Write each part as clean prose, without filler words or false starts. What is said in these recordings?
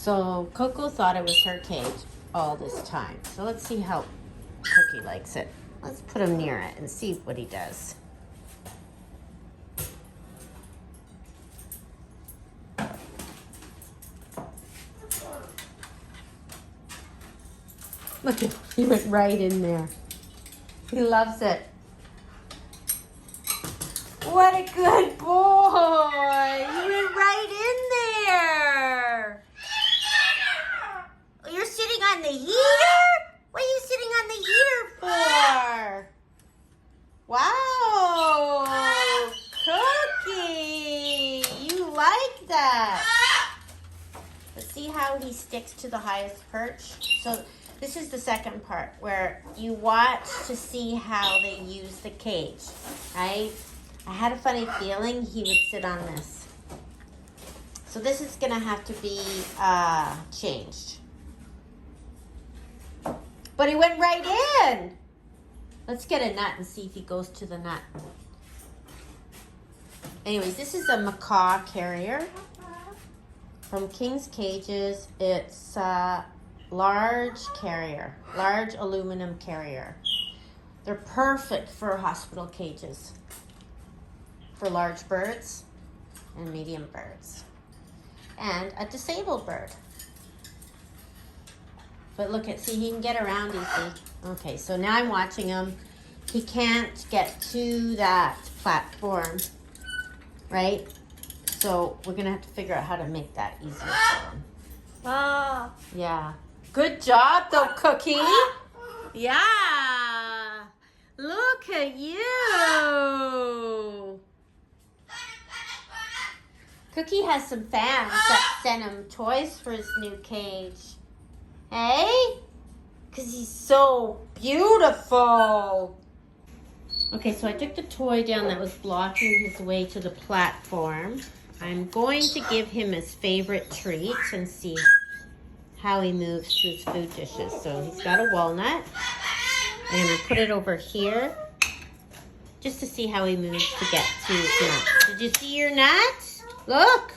So Coco thought it was her cage all this time. So let's see how Cookie likes it. Let's put him near it and see what he does. Look at, he went right in there. He loves it. What a good boy. You went right in there. You're sitting on the heater? What are you sitting on the heater for? Wow. Cookie. You like that. Let's see how he sticks to the highest perch. So this is the second part where you watch to see how they use the cage, right? I had a funny feeling he would sit on this. So this is gonna have to be changed. But he went right in. Let's get a nut and see if he goes to the nut. Anyways, this is a macaw carrier from King's Cages. It's large carrier, large aluminum carrier. They're perfect for hospital cages, for large birds and medium birds, and a disabled bird. But look at, see, he can get around easy. Okay, so now I'm watching him. He can't get to that platform, right? So we're gonna have to figure out how to make that easier for him. Ah. Yeah. Good job, though, Cookie. Yeah. Look at you. Cookie has some fans that sent him toys for his new cage. Hey? Because he's so beautiful. Okay, so I took the toy down that was blocking his way to the platform. I'm going to give him his favorite treats and see how he moves to his food dishes. So he's got a walnut. I'm going to put it over here just to see how he moves to get to his nut. Did you see your nut? Look.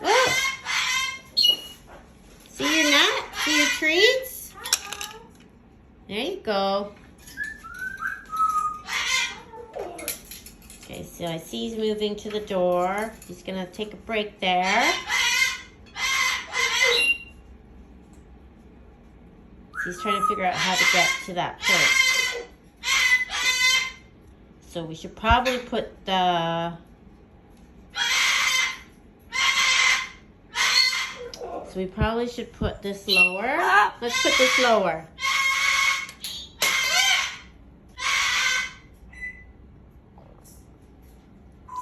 Look. See your nut? See your treats? There you go. Okay, so I see he's moving to the door. He's going to take a break there. He's trying to figure out how to get to that perch. So we should probably put the... So we probably should put this lower. Let's put this lower.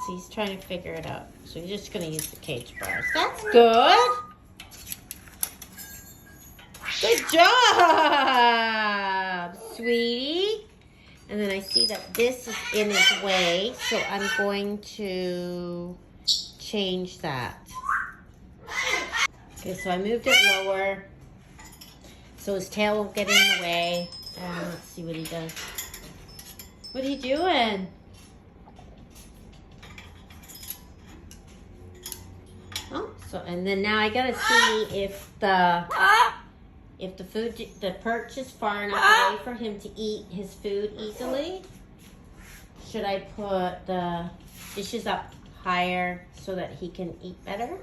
So he's trying to figure it out. So he's just going to use the cage bars. That's good. Good job, sweetie. And then I see that this is in his way, so I'm going to change that. Okay, so I moved it lower so his tail won't get in the way. Let's see what he does. What are you doing? Oh, so and then now I gotta see if the perch is far enough away for him to eat his food easily. Should I put the dishes up higher so that he can eat better?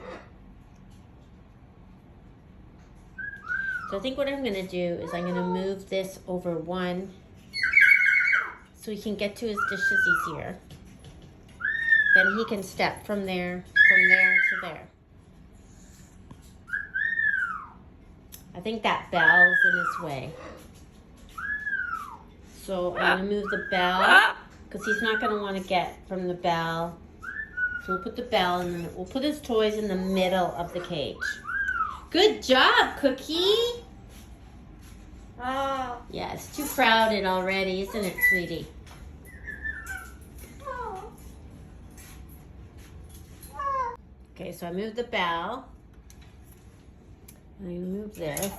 So I think what I'm gonna do is I'm gonna move this over one so he can get to his dishes easier. Then he can step from there to there. I think that bell's in his way. So I'm gonna move the bell because he's not gonna want to get from the bell. So we'll put the bell and then we'll put his toys in the middle of the cage. Good job, Cookie. Oh. Yeah, it's too crowded already, isn't it, sweetie? Okay, so I moved the bell. I'm gonna move this.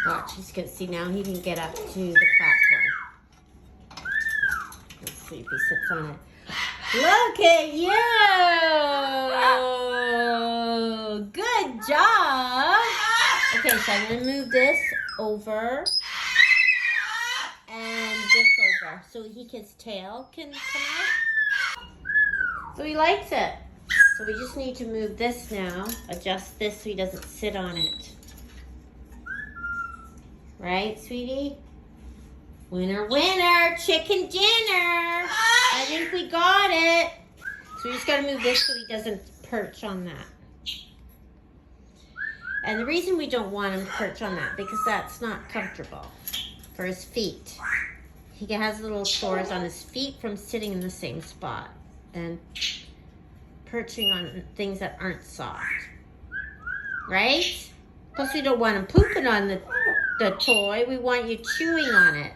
Watch, he's gonna see now he can get up to the platform. Let's see if he sits on it. Look at you! job. Okay, so I'm going to move this over and this over so his tail can come out. So he likes it. So we just need to move this now. Adjust this so he doesn't sit on it. Right, sweetie? Winner, winner, chicken dinner. I think we got it. So we just got to move this so he doesn't perch on that. And the reason we don't want him to perch on that, because that's not comfortable for his feet. He has little sores on his feet from sitting in the same spot and perching on things that aren't soft. Right? Plus we don't want him pooping on the toy. We want you chewing on it.